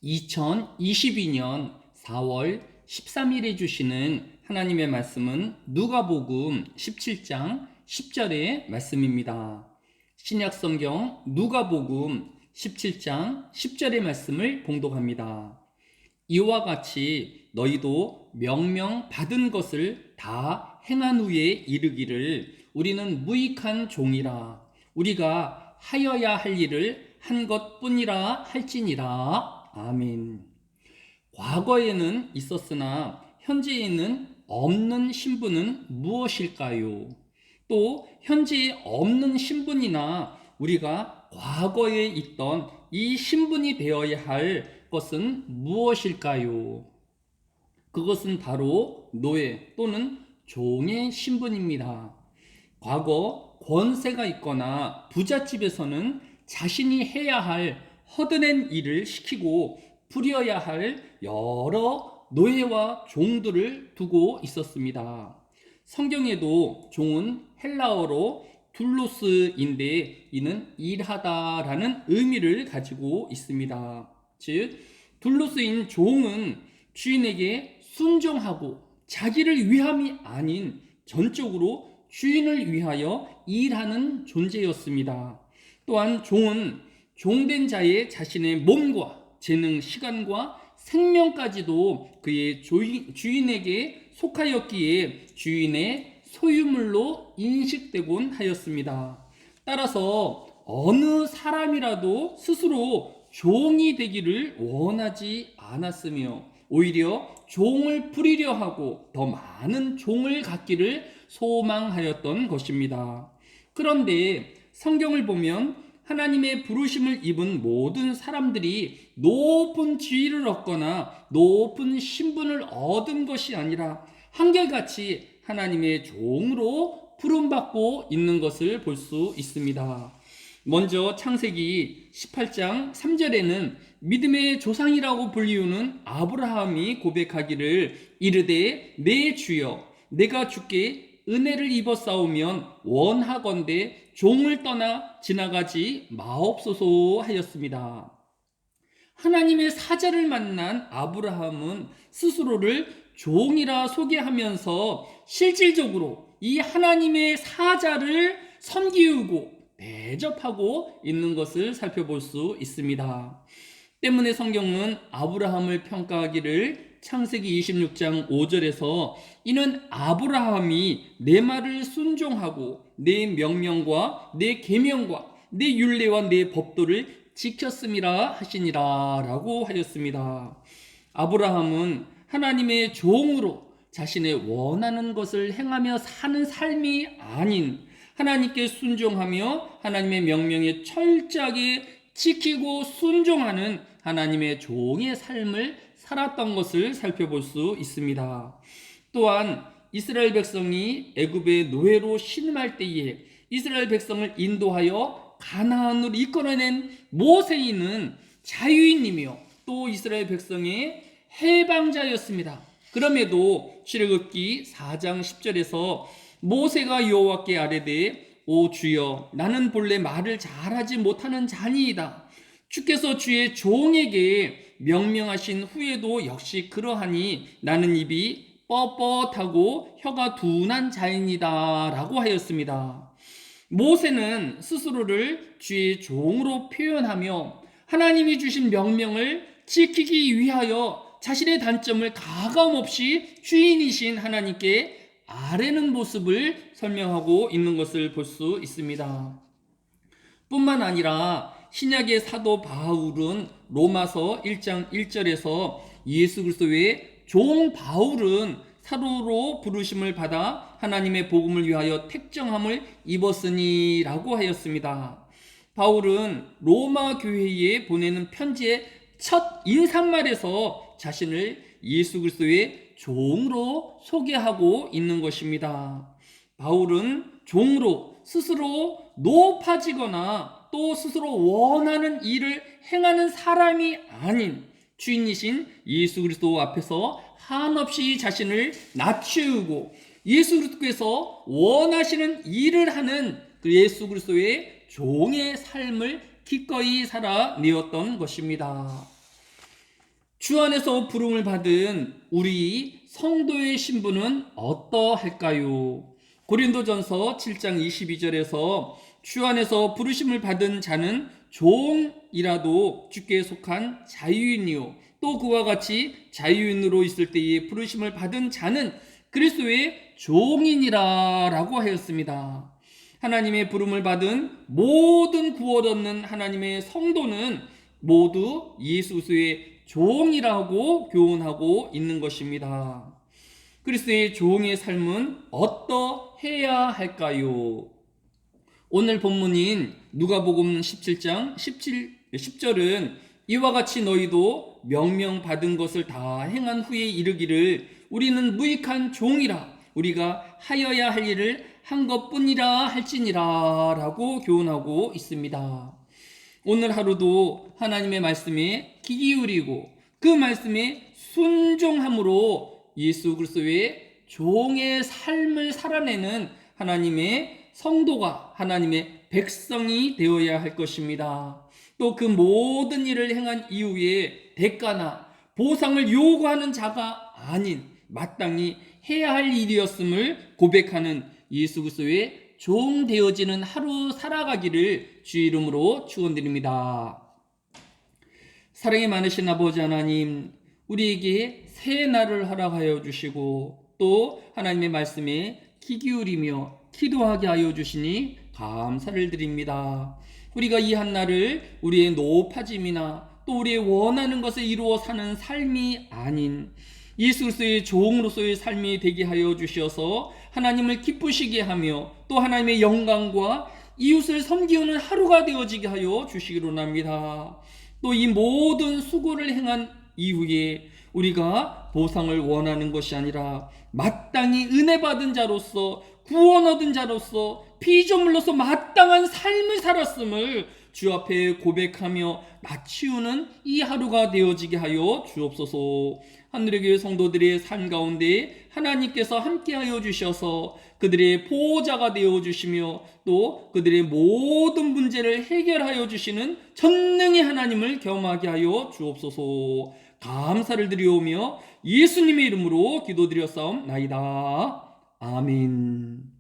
2022년 4월 13일에 주시는 하나님의 말씀은 누가복음 17장 10절의 말씀입니다. 신약성경 누가복음 17장 10절의 말씀을 봉독합니다. 이와 같이 너희도 명령 받은 것을 다 행한 후에 이르기를 우리는 무익한 종이라 우리가 하여야 할 일을 한 것뿐이라 할지니라. 아멘. 과거에는 있었으나 현재에는 없는 신분은 무엇일까요? 또 현재에 없는 신분이나 우리가 과거에 있던 이 신분이 되어야 할 것은 무엇일까요? 그것은 바로 노예 또는 종의 신분입니다. 과거 권세가 있거나 부잣집에서는 자신이 해야 할 허드렛 일을 시키고 부려야 할 여러 노예와 종들을 두고 있었습니다. 성경에도 종은 헬라어로 둘로스인데 이는 일하다라는 의미를 가지고 있습니다. 즉 둘로스인 종은 주인에게 순종하고 자기를 위함이 아닌 전적으로 주인을 위하여 일하는 존재였습니다. 또한 종은 종된 자의 자신의 몸과 재능, 시간과 생명까지도 그의 주인에게 속하였기에 주인의 소유물로 인식되곤 하였습니다. 따라서 어느 사람이라도 스스로 종이 되기를 원하지 않았으며 오히려 종을 부리려 하고 더 많은 종을 갖기를 소망하였던 것입니다. 그런데 성경을 보면 하나님의 부르심을 입은 모든 사람들이 높은 지위를 얻거나 높은 신분을 얻은 것이 아니라 한결같이 하나님의 종으로 부름받고 있는 것을 볼 수 있습니다. 먼저 창세기 18장 3절에는 믿음의 조상이라고 불리우는 아브라함이 고백하기를 이르되 내 주여 내가 주께 은혜를 입어 싸우면 원하건대 종을 떠나 지나가지 마옵소서 하였습니다. 하나님의 사자를 만난 아브라함은 스스로를 종이라 소개하면서 실질적으로 이 하나님의 사자를 섬기고 대접하고 있는 것을 살펴볼 수 있습니다. 때문에 성경은 아브라함을 평가하기를 창세기 26장 5절에서 이는 아브라함이 내 말을 순종하고 내 명령과 내 계명과 내 율례와 내 법도를 지켰음이라 하시니라 라고 하였습니다. 아브라함은 하나님의 종으로 자신의 원하는 것을 행하며 사는 삶이 아닌 하나님께 순종하며 하나님의 명령에 철저하게 지키고 순종하는 하나님의 종의 삶을 살았던 것을 살펴볼 수 있습니다. 또한 이스라엘 백성이 애굽의 노예로 신음할 때에 이스라엘 백성을 인도하여 가나안으로 이끌어낸 모세인은 자유인이며 또 이스라엘 백성의 해방자였습니다. 그럼에도 출애굽기 4장 10절에서 모세가 여호와께 아뢰되 오 주여 나는 본래 말을 잘하지 못하는 자니이다. 주께서 주의 종에게 명령하신 후에도 역시 그러하니 나는 입이 뻣뻣하고 혀가 둔한 자이니다 라고 하였습니다. 모세는 스스로를 주의 종으로 표현하며 하나님이 주신 명령을 지키기 위하여 자신의 단점을 가감없이 주인이신 하나님께 아뢰는 모습을 설명하고 있는 것을 볼 수 있습니다. 뿐만 아니라 신약의 사도 바울은 로마서 1장 1절에서 예수 그리스도의 종 바울은 사도로 부르심을 받아 하나님의 복음을 위하여 택정함을 입었으니 라고 하였습니다. 바울은 로마 교회에 보내는 편지의 첫 인사말에서 자신을 예수 그리스도의 종으로 소개하고 있는 것입니다. 바울은 종으로 스스로 높아지거나 또 스스로 원하는 일을 행하는 사람이 아닌 주인이신 예수 그리스도 앞에서 한없이 자신을 낮추고 예수 그리스도께서 원하시는 일을 하는 그 예수 그리스도의 종의 삶을 기꺼이 살아내었던 것입니다. 주 안에서 부름을 받은 우리 성도의 신분은 어떠할까요? 고린도전서 7장 22절에서 주 안에서 부르심을 받은 자는 종이라도 주께 속한 자유인이요, 또 그와 같이 자유인으로 있을 때에 부르심을 받은 자는 그리스도의 종이니라 라고 하였습니다. 하나님의 부름을 받은 모든 구원 얻는 하나님의 성도는 모두 예수 그리스도의 종이라고 교훈하고 있는 것입니다. 그리스도의 종의 삶은 어떠해야 할까요? 오늘 본문인 누가복음 17장 10절은 이와 같이 너희도 명령받은 것을 다 행한 후에 이르기를 우리는 무익한 종이라 우리가 하여야 할 일을 한 것뿐이라 할지니라 라고 교훈하고 있습니다. 오늘 하루도 하나님의 말씀에 귀 기울이고 그 말씀에 순종함으로 예수 그리스도의 종의 삶을 살아내는 하나님의 성도가, 하나님의 백성이 되어야 할 것입니다. 또 그 모든 일을 행한 이후에 대가나 보상을 요구하는 자가 아닌 마땅히 해야 할 일이었음을 고백하는 예수 그리스도의 종 되어지는 하루 살아가기를 주의 이름으로 축원드립니다. 사랑이 많으신 아버지 하나님, 우리에게 새 날을 허락하여 주시고 또 하나님의 말씀에 귀 기울이며 기도하게 하여 주시니 감사를 드립니다. 우리가 이 한날을 우리의 높아짐이나 또 우리의 원하는 것을 이루어 사는 삶이 아닌 예수 그리스도의 종으로서의 삶이 되게 하여 주셔서 하나님을 기쁘시게 하며 또 하나님의 영광과 이웃을 섬기는 하루가 되어지게 하여 주시기로 합니다. 또 이 모든 수고를 행한 이후에 우리가 보상을 원하는 것이 아니라 마땅히 은혜 받은 자로서 구원 얻은 자로서 피조물로서 마땅한 삶을 살았음을 주 앞에 고백하며 낮추는 이 하루가 되어지게 하여 주옵소서. 하늘의 교회 성도들의 삶 가운데 하나님께서 함께하여 주셔서 그들의 보호자가 되어주시며 또 그들의 모든 문제를 해결하여 주시는 전능의 하나님을 경험하게 하여 주옵소서. 감사를 드리오며 예수님의 이름으로 기도드렸사옵나이다. 아멘.